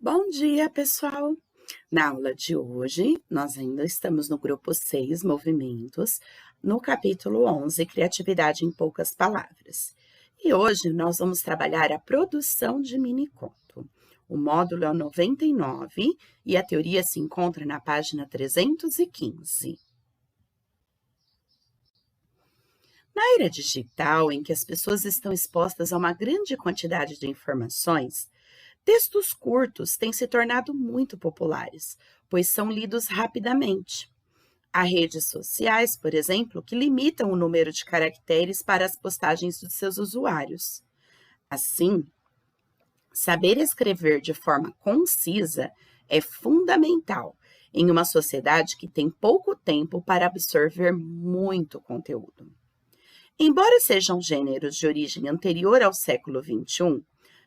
Bom dia, pessoal! Na aula de hoje, nós ainda estamos no grupo 6, Movimentos, no capítulo 11, Criatividade em Poucas Palavras. E hoje nós vamos trabalhar a produção de mini-conto. O módulo é o 99 e a teoria se encontra na página 315. Na era digital, em que as pessoas estão expostas a uma grande quantidade de informações, textos curtos têm se tornado muito populares, pois são lidos rapidamente. Há redes sociais, por exemplo, que limitam o número de caracteres para as postagens dos seus usuários. Assim, saber escrever de forma concisa é fundamental em uma sociedade que tem pouco tempo para absorver muito conteúdo. Embora sejam gêneros de origem anterior ao século XXI,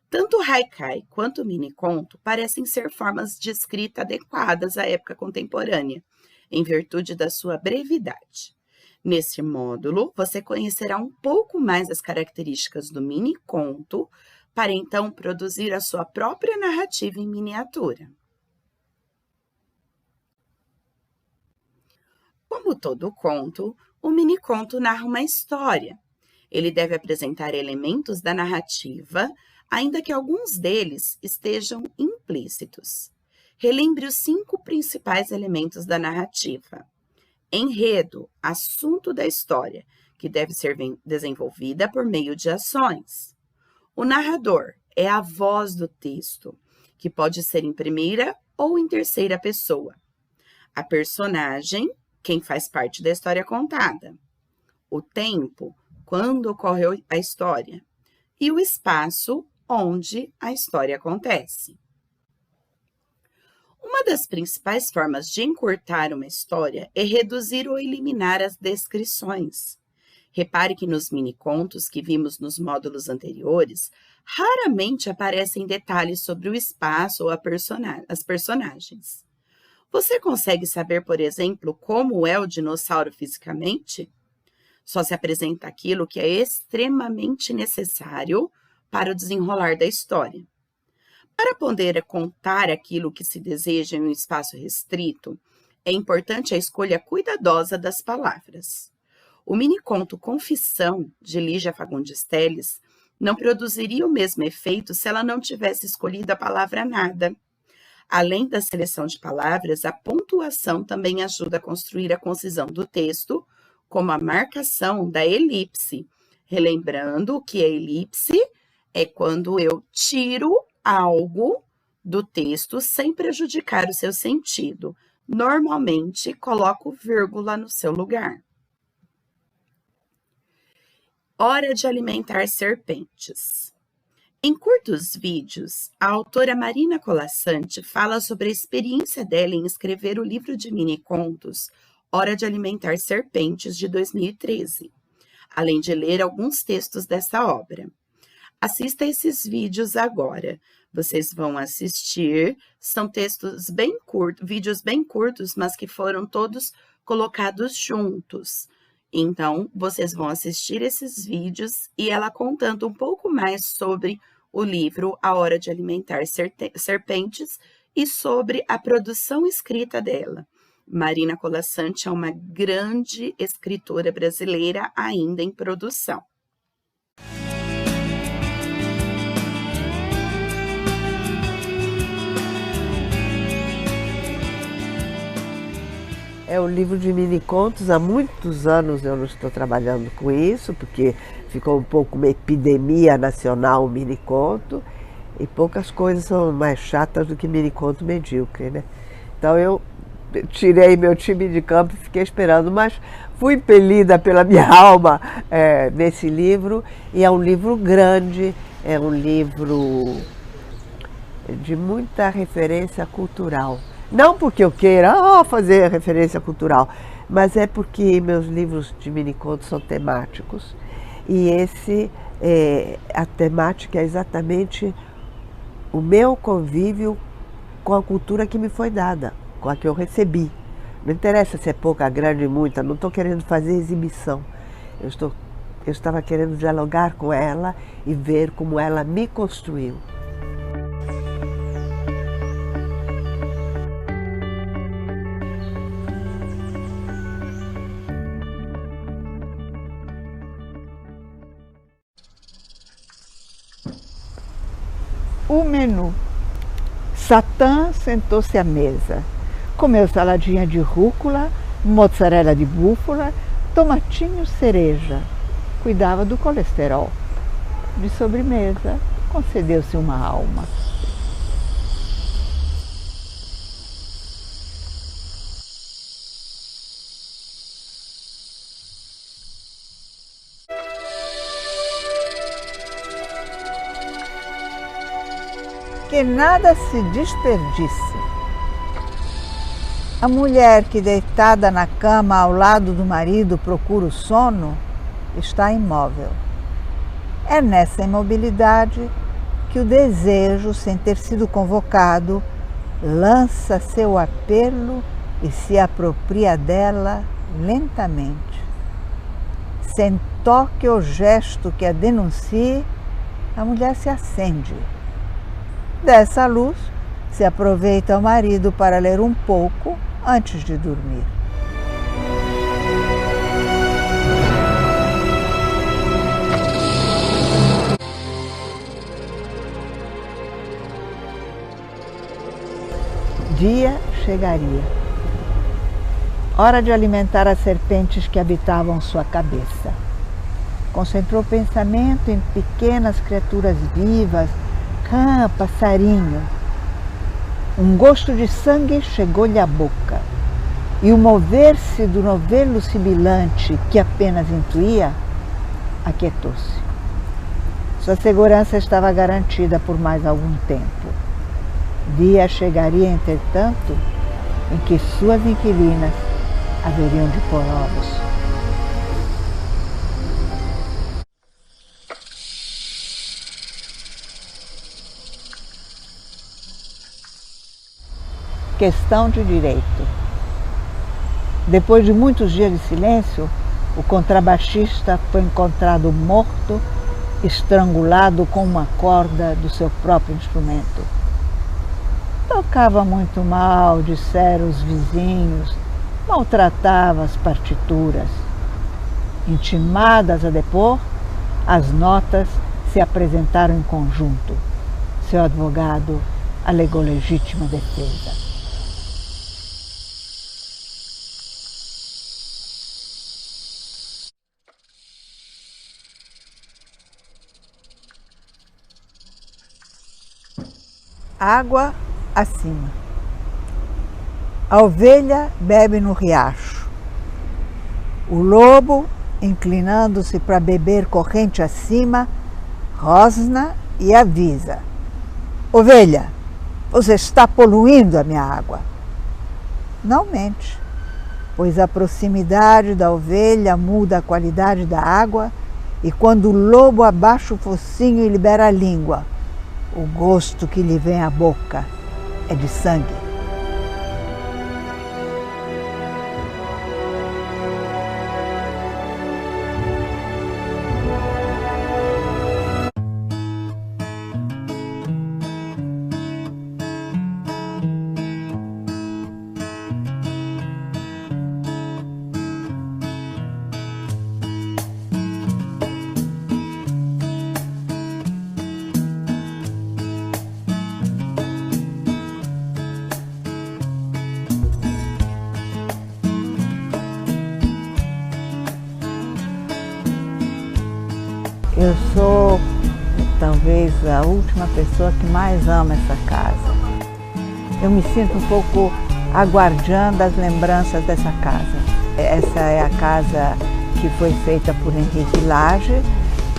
tanto o haikai quanto o mini-conto parecem ser formas de escrita adequadas à época contemporânea, em virtude da sua brevidade. Neste módulo, você conhecerá um pouco mais as características do mini-conto, para então produzir a sua própria narrativa em miniatura. Como todo conto, o mini-conto narra uma história. Ele deve apresentar elementos da narrativa, ainda que alguns deles estejam implícitos. Relembre os 5 principais elementos da narrativa. Enredo, assunto da história, que deve ser desenvolvida por meio de ações. O narrador é a voz do texto, que pode ser em primeira ou em terceira pessoa. A personagem, quem faz parte da história contada. O tempo, quando ocorreu a história. E o espaço, onde a história acontece. Uma das principais formas de encurtar uma história é reduzir ou eliminar as descrições. Repare que nos mini-contos que vimos nos módulos anteriores, raramente aparecem detalhes sobre o espaço ou as personagens. Você consegue saber, por exemplo, como é o dinossauro fisicamente? Só se apresenta aquilo que é extremamente necessário para o desenrolar da história. Para poder contar aquilo que se deseja em um espaço restrito, é importante a escolha cuidadosa das palavras. O mini-conto Confissão, de Lígia Fagundes Telles, não produziria o mesmo efeito se ela não tivesse escolhido a palavra nada. Além da seleção de palavras, a pontuação também ajuda a construir a concisão do texto, como a marcação da elipse. Relembrando que a elipse é quando eu tiro algo do texto sem prejudicar o seu sentido. Normalmente, coloco vírgula no seu lugar. Hora de alimentar serpentes. Em curtos vídeos, a autora Marina Colasanti fala sobre a experiência dela em escrever o livro de mini-contos Hora de Alimentar Serpentes, de 2013, além de ler alguns textos dessa obra. Assista esses vídeos agora. Vocês vão assistir, são textos bem curtos, vídeos bem curtos, mas que foram todos colocados juntos. Então, vocês vão assistir esses vídeos e ela contando um pouco mais sobre o livro A Hora de Alimentar Serpentes e sobre a produção escrita dela. Marina Colasanti é uma grande escritora brasileira ainda em produção. É um livro de mini-contos, há muitos anos eu não estou trabalhando com isso, porque ficou um pouco uma epidemia nacional o mini-conto, e poucas coisas são mais chatas do que mini-conto medíocre, né? Então eu tirei meu time de campo e fiquei esperando, mas fui impelida pela minha alma nesse livro, e é um livro grande, é um livro de muita referência cultural. Não porque eu queira fazer referência cultural, mas é porque meus livros de mini-contos são temáticos. E a temática é exatamente o meu convívio com a cultura que me foi dada, com a que eu recebi. Não interessa se é pouca, grande, muita, não estou querendo fazer exibição. Eu estava querendo dialogar com ela e ver como ela me construiu. menu. Satã sentou-se à mesa. Comeu saladinha de rúcula, mozzarella de búfala, tomatinho cereja. Cuidava do colesterol. De sobremesa, concedeu-se uma alma. Que nada se desperdice. A mulher que, deitada na cama ao lado do marido, procura o sono, está imóvel. É nessa imobilidade que o desejo, sem ter sido convocado, lança seu apelo e se apropria dela lentamente. Sem toque ou gesto que a denuncie, a mulher se acende. Dessa luz, se aproveita o marido para ler um pouco antes de dormir. Dia chegaria. Hora de alimentar as serpentes que habitavam sua cabeça. Concentrou o pensamento em pequenas criaturas vivas, cã, passarinho. Um gosto de sangue chegou-lhe à boca, e o mover-se do novelo sibilante que apenas intuía, aquietou-se. Sua segurança estava garantida por mais algum tempo. Dia chegaria, entretanto, em que suas inquilinas haveriam de pôr ovos. Questão de direito. Depois de muitos dias de silêncio, o contrabaixista foi encontrado morto, estrangulado com uma corda do seu próprio instrumento. Tocava muito mal, disseram os vizinhos, maltratava as partituras. Intimadas a depor, as notas se apresentaram em conjunto. Seu advogado alegou legítima defesa. Água acima. A ovelha bebe no riacho. O lobo, inclinando-se para beber corrente acima, rosna e avisa: ovelha, você está poluindo a minha água. Não mente, pois a proximidade da ovelha muda a qualidade da água, e quando o lobo abaixa o focinho e libera a língua, o gosto que lhe vem à boca é de sangue. Eu sou talvez a última pessoa que mais ama essa casa. Eu me sinto um pouco a guardiã das lembranças dessa casa. Essa é a casa que foi feita por Henrique Lage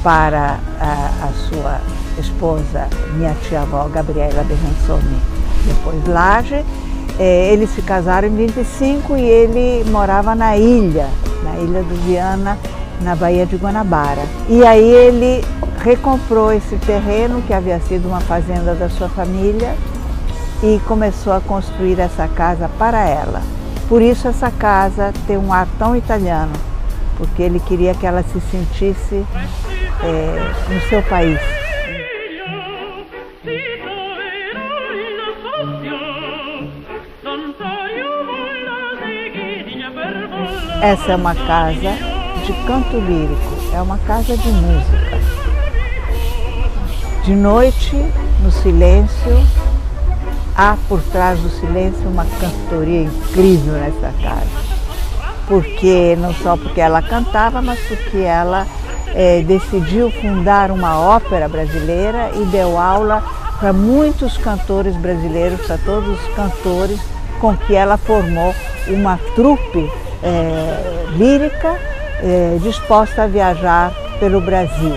para a sua esposa, minha tia-avó Gabriela Berransoni, depois Lage. Eles se casaram em 25 e ele morava na ilha do Viana, na Baía de Guanabara. E aí ele recomprou esse terreno, que havia sido uma fazenda da sua família, e começou a construir essa casa para ela. Por isso essa casa tem um ar tão italiano, porque ele queria que ela se sentisse no seu país. Essa é uma casa de canto lírico, é uma casa de música. De noite, no silêncio, há por trás do silêncio uma cantoria incrível nessa casa. Porque, não só porque ela cantava, mas porque ela decidiu fundar uma ópera brasileira e deu aula para muitos cantores brasileiros, para todos os cantores com que ela formou uma trupe lírica disposta a viajar pelo Brasil.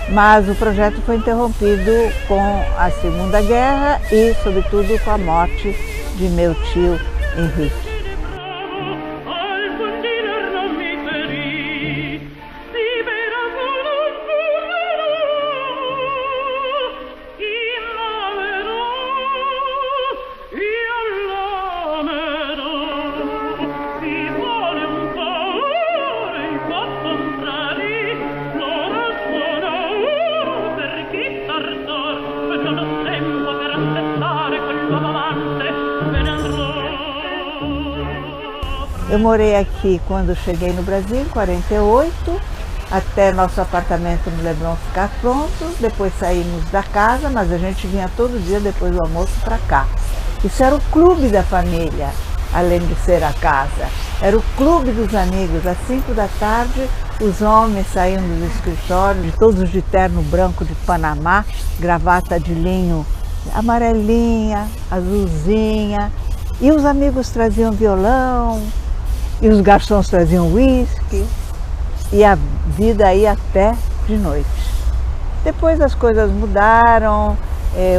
Mas o projeto foi interrompido com a Segunda Guerra e, sobretudo, com a morte de meu tio Henrique. Eu morei aqui quando cheguei no Brasil, em 48, até nosso apartamento no Leblon ficar pronto. Depois saímos da casa, mas a gente vinha todo dia depois do almoço para cá. Isso era o clube da família, além de ser a casa. Era o clube dos amigos. Às 5 da tarde, os homens saíam dos escritórios, todos de terno branco de Panamá, gravata de linho amarelinha, azulzinha, e os amigos traziam violão, e os garçons traziam uísque, e a vida ia até de noite. Depois as coisas mudaram,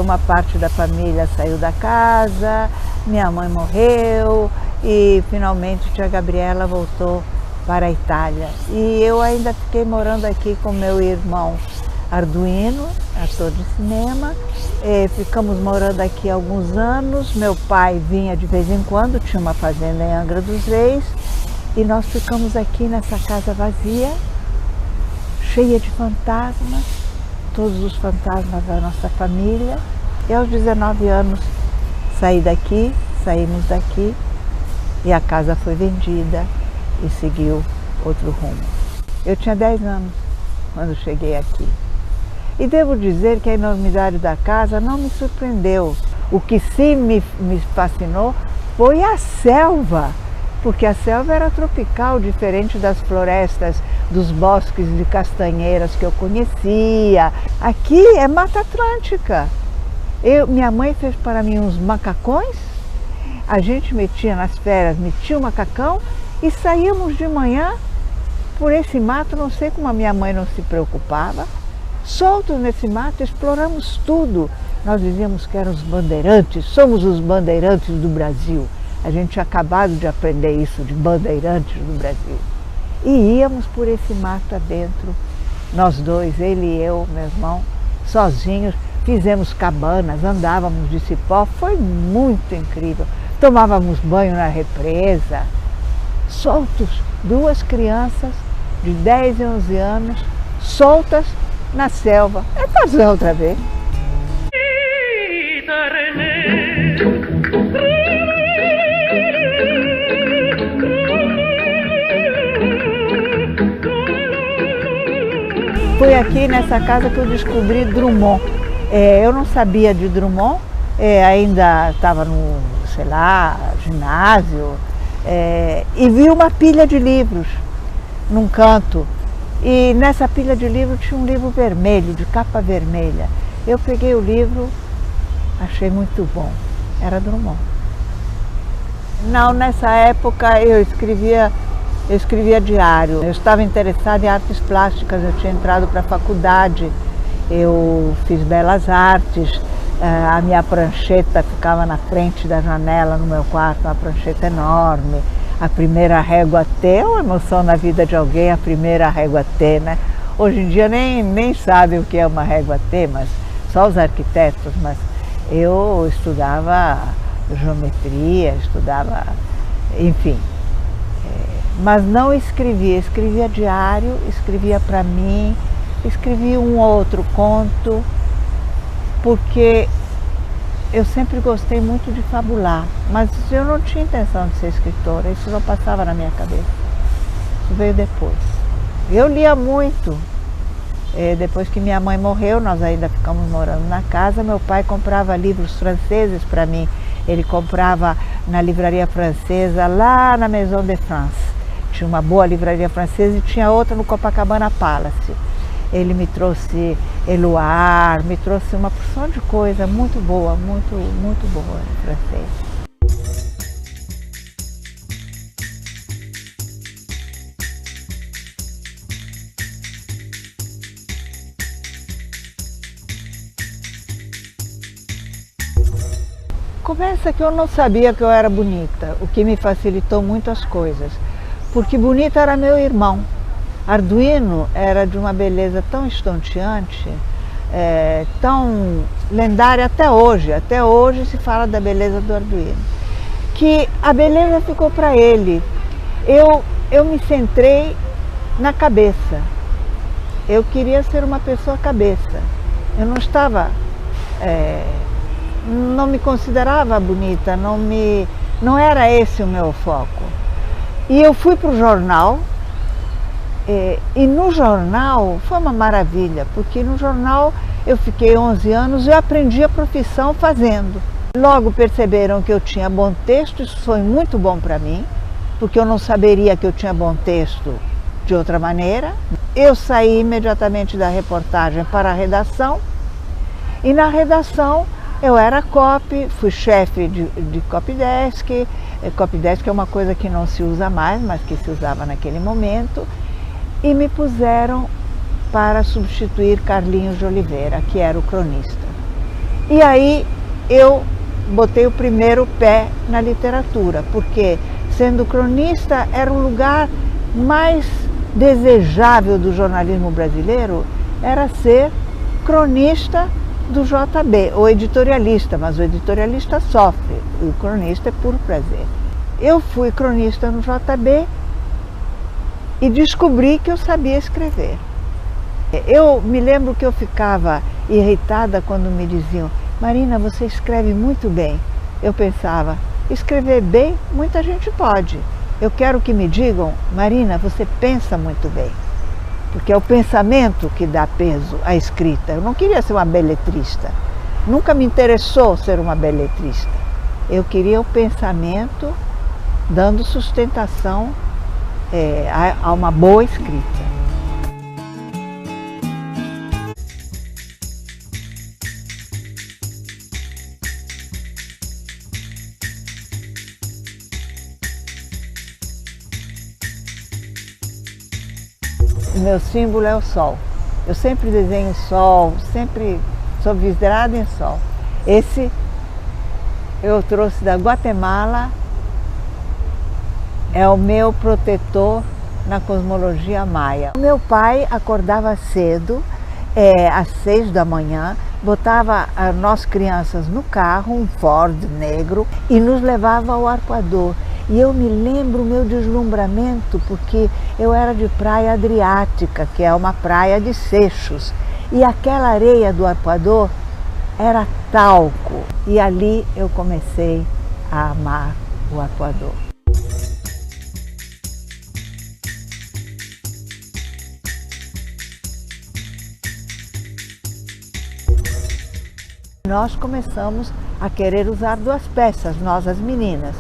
uma parte da família saiu da casa, minha mãe morreu e finalmente tia Gabriela voltou para a Itália. E eu ainda fiquei morando aqui com meu irmão Arduino, ator de cinema. Ficamos morando aqui há alguns anos. Meu pai vinha de vez em quando, tinha uma fazenda em Angra dos Reis. E nós ficamos aqui nessa casa vazia, cheia de fantasmas, todos os fantasmas da nossa família. E aos 19 anos saímos daqui e a casa foi vendida e seguiu outro rumo. Eu tinha 10 anos quando cheguei aqui. E devo dizer que a enormidade da casa não me surpreendeu. O que sim me fascinou foi a selva, porque a selva era tropical, diferente das florestas, dos bosques de castanheiras que eu conhecia. Aqui é Mata Atlântica. Minha mãe fez para mim uns macacões, a gente metia nas férias, metia o macacão e saíamos de manhã por esse mato, não sei como a minha mãe não se preocupava. Soltos nesse mato, exploramos tudo. Nós dizíamos que éramos bandeirantes, somos os bandeirantes do Brasil. A gente tinha acabado de aprender isso, de bandeirantes do Brasil. E íamos por esse mato adentro, nós dois, ele e eu, meu irmão, sozinhos. Fizemos cabanas, andávamos de cipó, foi muito incrível. Tomávamos banho na represa, soltos, 2 crianças de 10 e 11 anos, soltas na selva. É fazer outra vez. Foi aqui nessa casa que eu descobri Drummond. Eu não sabia de Drummond, ainda estava no, sei lá, ginásio, e vi uma pilha de livros num canto. E nessa pilha de livros tinha um livro vermelho, de capa vermelha. Eu peguei o livro, achei muito bom, era Drummond. Não, nessa época eu escrevia diário. Eu estava interessada em artes plásticas, eu tinha entrado para a faculdade, eu fiz belas artes, a minha prancheta ficava na frente da janela no meu quarto, uma prancheta enorme. A primeira régua T é uma emoção na vida de alguém, a primeira régua T, né? Hoje em dia nem sabem o que é uma régua T, mas só os arquitetos, mas eu estudava geometria, enfim. Mas não escrevia diário, escrevia para mim, escrevia um ou outro conto, porque eu sempre gostei muito de fabular, mas eu não tinha intenção de ser escritora, isso não passava na minha cabeça, isso veio depois. Eu lia muito, Depois que minha mãe morreu, nós ainda ficamos morando na casa, meu pai comprava livros franceses para mim. Ele comprava na livraria francesa, lá na Maison de France. Tinha uma boa livraria francesa e tinha outra no Copacabana Palace. Ele me trouxe Éluard, me trouxe uma porção de coisa muito boa, muito boa em francês. Começa que eu não sabia que eu era bonita, o que me facilitou muito as coisas, porque bonita era meu irmão. Arduino era de uma beleza tão estonteante, tão lendária até hoje se fala da beleza do Arduino, que a beleza ficou para ele. Eu me centrei na cabeça, eu queria ser uma pessoa cabeça, eu não estava... não me considerava bonita, não era esse o meu foco. E eu fui para o jornal, e no jornal foi uma maravilha, porque no jornal eu fiquei 11 anos e eu aprendi a profissão fazendo. Logo perceberam que eu tinha bom texto, isso foi muito bom para mim, porque eu não saberia que eu tinha bom texto de outra maneira. Eu saí imediatamente da reportagem para a redação, e na redação eu era copy, fui chefe de copydesk. Copydesk é uma coisa que não se usa mais, mas que se usava naquele momento. E me puseram para substituir Carlinhos de Oliveira, que era o cronista. E aí eu botei o primeiro pé na literatura, porque sendo cronista era o lugar mais desejável do jornalismo brasileiro, era ser cronista do JB, o editorialista, mas o editorialista sofre, o cronista é puro prazer. Eu fui cronista no JB e descobri que eu sabia escrever. Eu me lembro que eu ficava irritada quando me diziam: Marina, você escreve muito bem. Eu pensava, escrever bem, muita gente pode. Eu quero que me digam: Marina, você pensa muito bem. Porque é o pensamento que dá peso à escrita. Eu não queria ser uma beletrista. Nunca me interessou ser uma beletrista. Eu queria o pensamento dando sustentação a uma boa escrita. O meu símbolo é o sol. Eu sempre desenho sol, sempre sou vidrada em sol. Esse eu trouxe da Guatemala, é o meu protetor na cosmologia maia. O meu pai acordava cedo, às 6 da manhã, botava nós crianças no carro, um Ford negro, e nos levava ao Arpoador. E eu me lembro o meu deslumbramento, porque eu era de Praia Adriática, que é uma praia de seixos. E aquela areia do Arpoador era talco. E ali eu comecei a amar o Arpoador. Nós começamos a querer usar 2 peças, nós as meninas.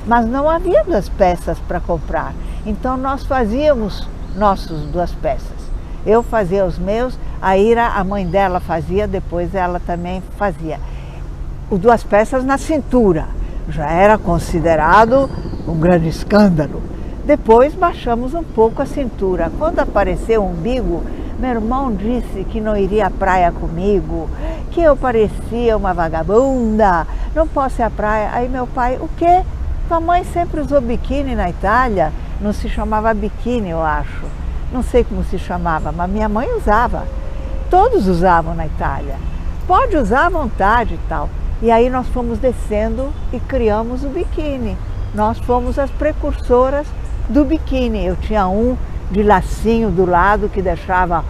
Mas não havia 2 peças para comprar, então nós fazíamos nossas 2 peças. Eu fazia os meus, a Ira, a mãe dela fazia, depois ela também fazia. Os 2 peças na cintura, já era considerado um grande escândalo. Depois baixamos um pouco a cintura. Quando apareceu o umbigo, meu irmão disse que não iria à praia comigo, que eu parecia uma vagabunda, não posso ir à praia. Aí meu pai, o quê? Tua mãe sempre usou biquíni na Itália, não se chamava biquíni, eu acho. Não sei como se chamava, mas minha mãe usava. Todos usavam na Itália. Pode usar à vontade e tal. E aí nós fomos descendo e criamos o biquíni. Nós fomos as precursoras do biquíni. Eu tinha um de lacinho do lado que deixava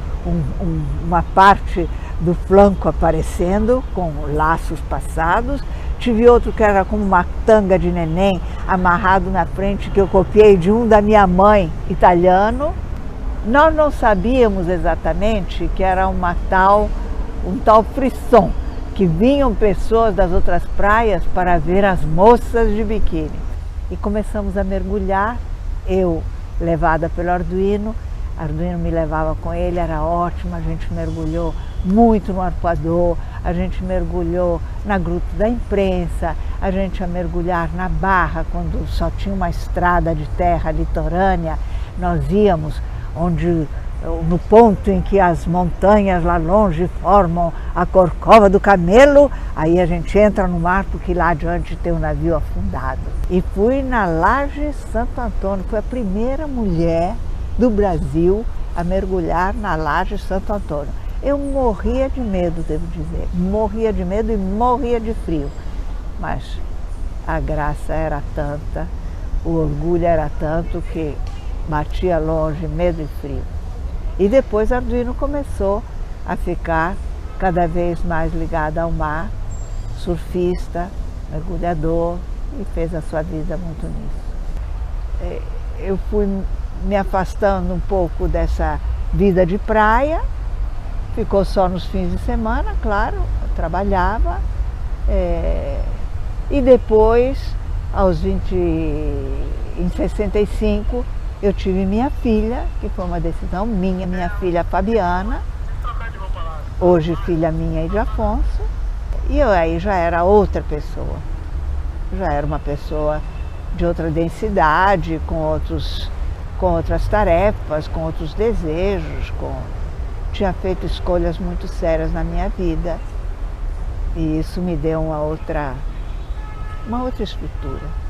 uma parte do flanco aparecendo, com laços passados. Tive outro que era como uma tanga de neném amarrado na frente, que eu copiei de um da minha mãe, italiano. Nós não sabíamos exatamente que era um tal frisson, que vinham pessoas das outras praias para ver as moças de biquíni. E começamos a mergulhar, eu levada pelo Arduino me levava com ele, era ótimo, a gente mergulhou muito no Arpoador, a gente mergulhou na Gruta da Imprensa, a gente ia mergulhar na Barra, quando só tinha uma estrada de terra litorânea, nós íamos no ponto em que as montanhas lá longe formam a Corcova do Camelo, aí a gente entra no mar porque lá adiante tem um navio afundado. E fui na Laje Santo Antônio, foi a primeira mulher do Brasil a mergulhar na Laje Santo Antônio. Eu morria de medo, devo dizer, morria de medo e morria de frio, mas a graça era tanta, o orgulho era tanto que batia longe, medo e frio. E depois Arduino começou a ficar cada vez mais ligado ao mar, surfista, mergulhador, e fez a sua vida muito nisso. Eu fui me afastando um pouco dessa vida de praia, ficou só nos fins de semana, claro, eu trabalhava, e depois, em 65, eu tive minha filha, que foi uma decisão minha filha Fabiana, hoje filha minha e de Afonso, e eu aí já era outra pessoa, já era uma pessoa de outra densidade, com outras tarefas, com outros desejos, tinha feito escolhas muito sérias na minha vida, e isso me deu uma outra estrutura.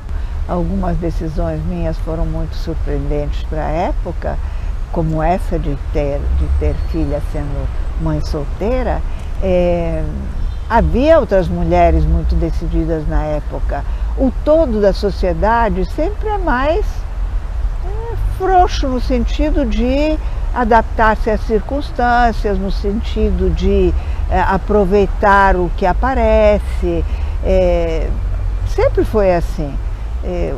Algumas decisões minhas foram muito surpreendentes para a época, como essa de ter filha sendo mãe solteira. Havia outras mulheres muito decididas na época. O todo da sociedade sempre é mais frouxo no sentido de adaptar-se às circunstâncias, no sentido de aproveitar o que aparece. Sempre foi assim.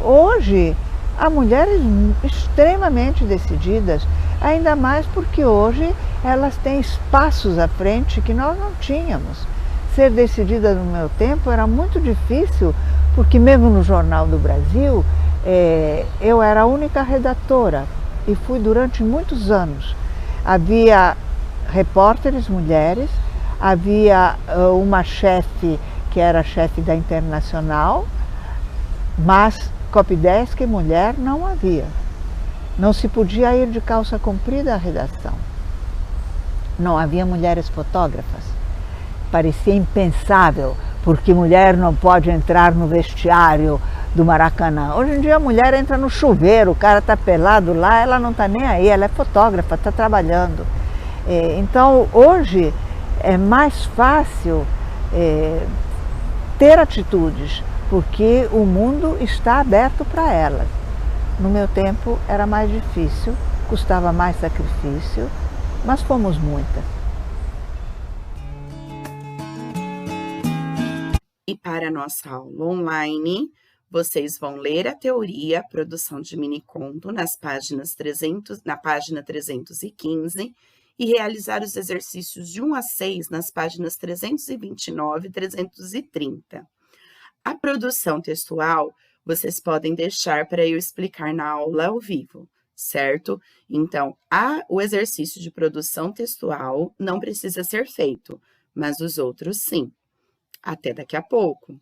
Hoje, há mulheres extremamente decididas, ainda mais porque hoje elas têm espaços à frente que nós não tínhamos. Ser decidida no meu tempo era muito difícil, porque mesmo no Jornal do Brasil, eu era a única redatora e fui durante muitos anos. Havia repórteres mulheres, havia uma chefe que era chefe da Internacional, mas copydesk e mulher não havia. Não se podia ir de calça comprida à redação. Não havia mulheres fotógrafas. Parecia impensável, porque mulher não pode entrar no vestiário do Maracanã. Hoje em dia a mulher entra no chuveiro, o cara está pelado lá, ela não está nem aí, ela é fotógrafa, está trabalhando. Então hoje é mais fácil ter atitudes, porque o mundo está aberto para elas. No meu tempo era mais difícil, custava mais sacrifício, mas fomos muitas. E para a nossa aula online, vocês vão ler a teoria produção de miniconto na página 315 e realizar os exercícios de 1 a 6 nas páginas 329 e 330. A produção textual, vocês podem deixar para eu explicar na aula ao vivo, certo? Então, o exercício de produção textual não precisa ser feito, mas os outros sim. Até daqui a pouco!